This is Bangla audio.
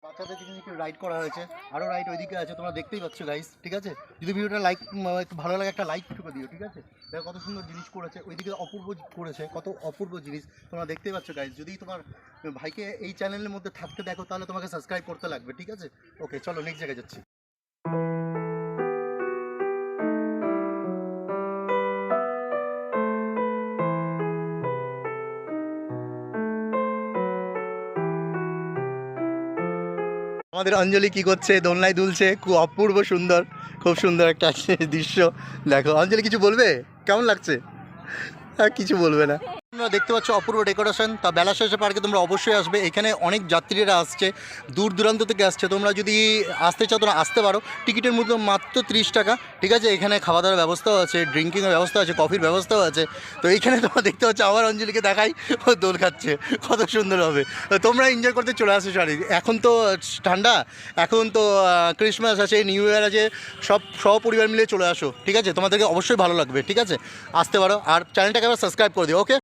বাচ্চাদের কিছু রাইড করা হয়েছে, আরও রাইড ওইদিকে আছে, তোমরা দেখতেই পাচ্ছ গাইস, ঠিক আছে? যদি ভিডিওটা লাইক একটু ভালো লাগে একটা লাইক ঠুকে দিও, ঠিক আছে? দেখো কত সুন্দর জিনিস করেছে, ওইদিকে অপূর্ব করেছে, কত অপূর্ব জিনিস তোমরা দেখতেই পাচ্ছ গাইস। যদি তোমার ভাইকে এই চ্যানেলের মধ্যে থাকতে দেখো তাহলে তোমাকে সাবস্ক্রাইব করতে লাগবে, ঠিক আছে? ওকে চলো নেক্সট জায়গায় যাচ্ছি। আমাদের অঞ্জলি কি করছে? দোলনায় দুলছে, খুব অপূর্ব সুন্দর, খুব সুন্দর একটা দৃশ্য। দেখো অঞ্জলি কিছু বলবে? কেমন লাগছে? কিছু বলবে না। তোমরা দেখতে পাচ্ছ অপূর্ব ডেকোরেশন। তা বেলা শেষে পার্কে তোমরা অবশ্যই আসবে, এখানে অনেক যাত্রীরা আসছে, দূর দূরান্ত থেকে আসছে। তোমরা যদি আসতে চাও তোমরা আসতে পারো, টিকিটের মূল্য মাত্র 30 টাকা, ঠিক আছে? এখানে খাওয়া দাওয়ার ব্যবস্থাও আছে, ড্রিঙ্কিংয়ের ব্যবস্থা আছে, কফির ব্যবস্থাও আছে। তো এইখানে তোমরা দেখতে পাচ্ছ আমার অঞ্জলিকে দেখাই, ও দোল খাচ্ছে, কত সুন্দর হবে। তোমরা এনজয় করতে চলে আসো। সরি, এখন তো ঠান্ডা, এখন তো ক্রিসমাস আছে, নিউ ইয়ার আছে, সব সপরিবার মিলে চলে আসো, ঠিক আছে? তোমাদেরকে অবশ্যই ভালো লাগবে, ঠিক আছে? আসতে পারো, আর চ্যানেলটাকে আবার সাবস্ক্রাইব করে দিও, ওকে?